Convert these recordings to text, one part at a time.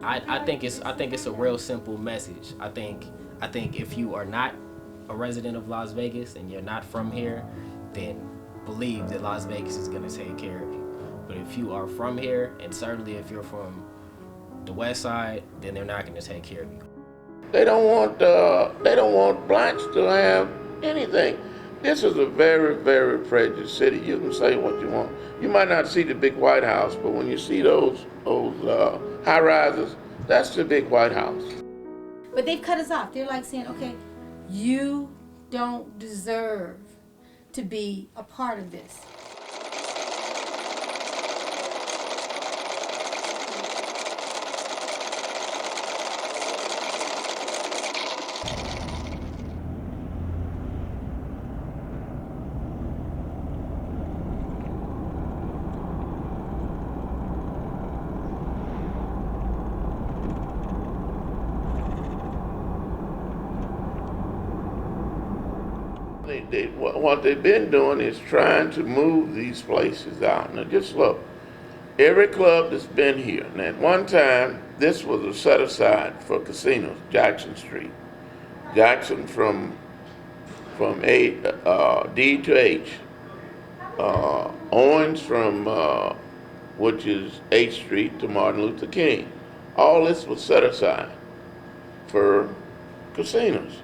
I think it's a real simple message. I think if you are not a resident of Las Vegas and you're not from here, then believe that Las Vegas is gonna take care of you. But if you are from here, and certainly if you're from the west side, then they're not gonna take care of you. They don't want blacks to have anything. This is a very, very prejudiced city. You can say what you want. You might not see the big White House, but when you see those high rises, that's the big White House. But they've cut us off. They're like saying, okay, you don't deserve to be a part of this. What they've been doing is trying to move these places out. Now just look, every club that's been here, and at one time, this was a set aside for casinos, Jackson Street. Jackson from D to H. Owens from, which is H Street to Martin Luther King. All this was set aside for casinos.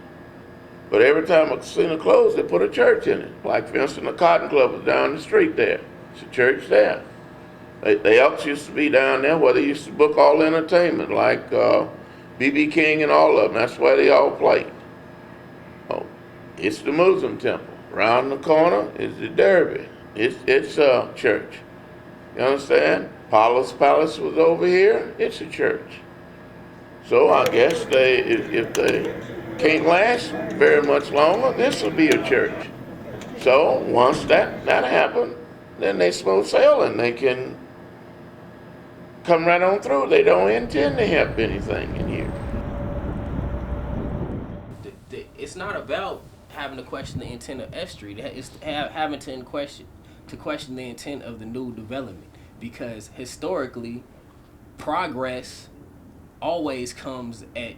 But every time a casino closed, they put a church in it. Like, for instance, the Cotton Club was down the street there. It's a church there. The Elks used to be down there where they used to book all entertainment, like B.B. King and all of them. That's where they all played. Oh, it's the Muslim temple. Around the corner is the Derby. It's a church. You understand? Palace was over here. It's a church. So I guess if they can't last very much longer, this will be a church. So once that happened, then they smooth sailing. They can come right on through. They don't intend to have anything in here. It's not about having to question the intent of F Street. It's having to question the intent of the new development, because historically, progress always comes at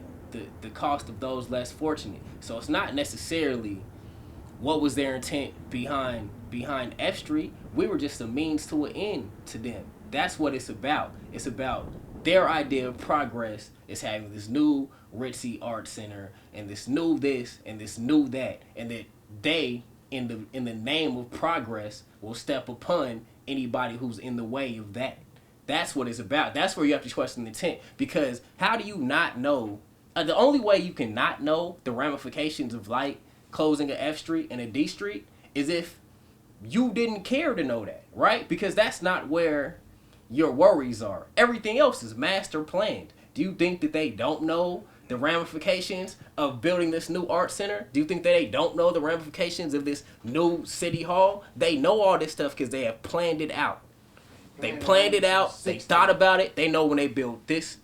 the cost of those less fortunate. So it's not necessarily what was their intent behind F Street. We were just a means to an end to them. That's what it's about. It's about their idea of progress is having this new ritzy art center and this new this and this new that, and that they, in the name of progress, will step upon anybody who's in the way of that. That's what it's about. That's where you have to question the intent, because how do you not know? The only way you can not know the ramifications of like closing a F Street and a D Street is if you didn't care to know that, right? Because that's not where your worries are. Everything else is master planned. Do you think that they don't know the ramifications of building this new art center? Do you think that they don't know the ramifications of this new city hall? They know all this stuff because they have planned it out. They planned it out. They thought about it. They know when they built this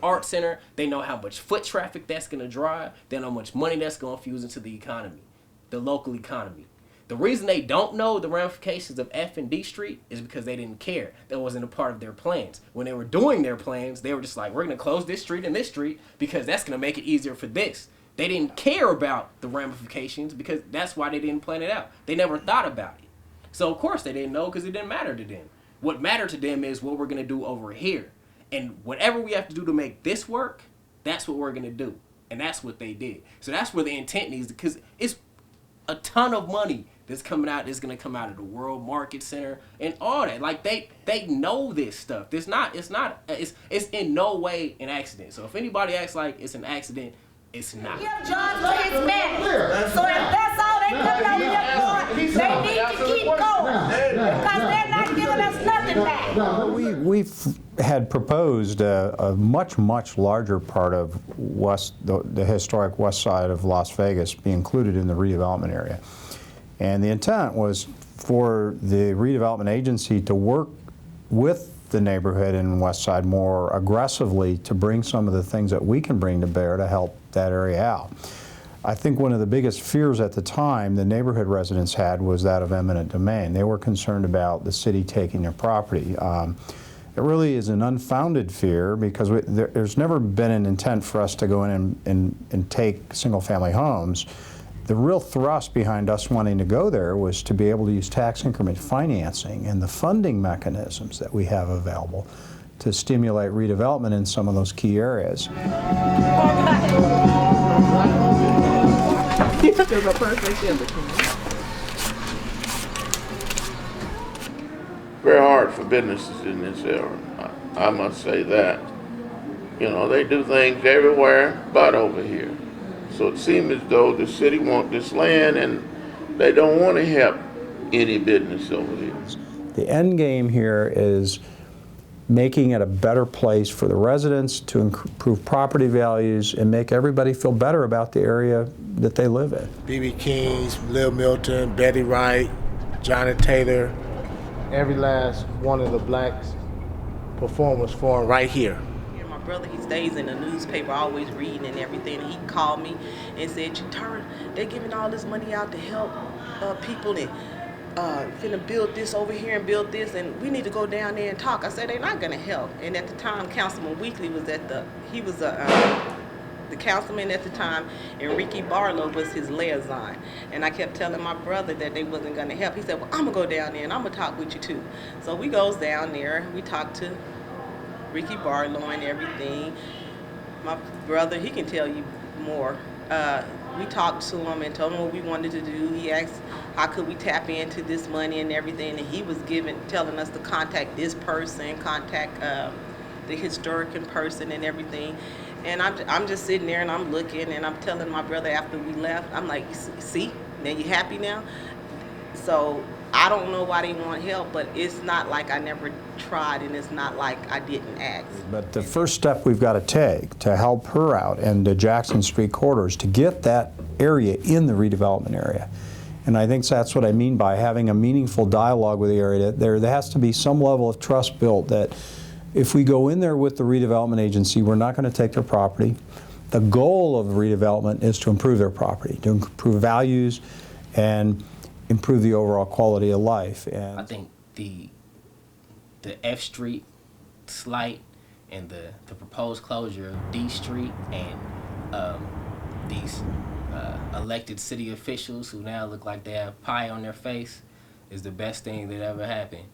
art center, they know how much foot traffic that's going to drive. They know how much money that's going to fuse into the economy, the local economy. The reason they don't know the ramifications of F and D Street is because they didn't care. That wasn't a part of their plans. When they were doing their plans, they were just like, we're going to close this street and this street because that's going to make it easier for this. They didn't care about the ramifications because that's why they didn't plan it out. They never thought about it. So, of course, they didn't know because it didn't matter to them. What mattered to them is what we're going to do over here. And whatever we have to do to make this work, that's what we're going to do. And that's what they did. So that's where the intent needs, because it's a ton of money that's coming out, that's going to come out of the World Market Center and all that. Like, they know this stuff. It's in no way an accident. So if anybody acts like it's an accident, it's not. Give John what is meant. So if that's all they put on your board, they need to keep going, because they're not giving us nothing back. We've had proposed a much larger part of the historic west side of Las Vegas be included in the redevelopment area. And the intent was for the redevelopment agency to work with the neighborhood in West Side more aggressively to bring some of the things that we can bring to bear to help that area out. I think one of the biggest fears at the time the neighborhood residents had was that of eminent domain. They were concerned about the city taking their property. It really is an unfounded fear because there's never been an intent for us to go in and take single-family homes. The real thrust behind us wanting to go there was to be able to use tax increment financing and the funding mechanisms that we have available to stimulate redevelopment in some of those key areas. Very hard for businesses in this area. I must say that. You know, they do things everywhere but over here. So it seems as though the city wants this land and they don't want to help any business over here. The end game here is making it a better place for the residents to improve property values and make everybody feel better about the area that they live in. B.B. King's, Lil Milton, Betty Wright, Johnny Taylor, every last one of the blacks performers for him right here. My brother, he stays in the newspaper, always reading and everything. And he called me and said, "Turn, they're giving all this money out to help people and finna build this over here and build this, and we need to go down there and talk." I said, "They're not gonna help." And at the time, Councilman Weekly was the councilman at the time, and Ricky Barlow was his liaison. And I kept telling my brother that they wasn't gonna help. He said, "Well, I'm gonna go down there and I'm gonna talk with you too." So we goes down there, we talked to Ricky Barlow and everything. My brother, he can tell you more. We talked to him and told him what we wanted to do. He asked how could we tap into this money and everything, and he was telling us to contact this person, contact the historic person and everything. And I'm just sitting there and I'm looking and I'm telling my brother after we left, I'm like, "See, now you happy now?" So I don't know why they want help, but it's not like I never tried, and it's not like I didn't ask. But the first step we've got to take to help her out and the Jackson Street corridors to get that area in the redevelopment area. And I think that's what I mean by having a meaningful dialogue with the area. There has to be some level of trust built that if we go in there with the redevelopment agency, we're not going to take their property. The goal of redevelopment is to improve their property, to improve values and improve the overall quality of life. And I think the F Street slight and the proposed closure of D Street and these elected city officials who now look like they have pie on their face is the best thing that ever happened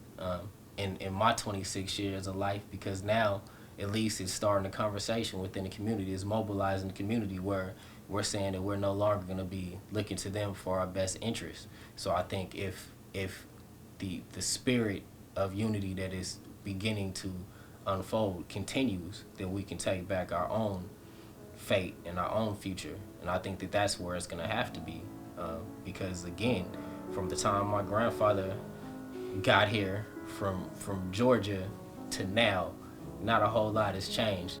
in my 26 years of life, because now at least it's starting a conversation within the community, it's mobilizing the community where we're saying that we're no longer going to be looking to them for our best interests. So I think if the spirit of unity that is beginning to unfold continues, then we can take back our own fate and our own future. And I think that that's where it's going to have to be, because again, from the time my grandfather got here from Georgia to now, not a whole lot has changed.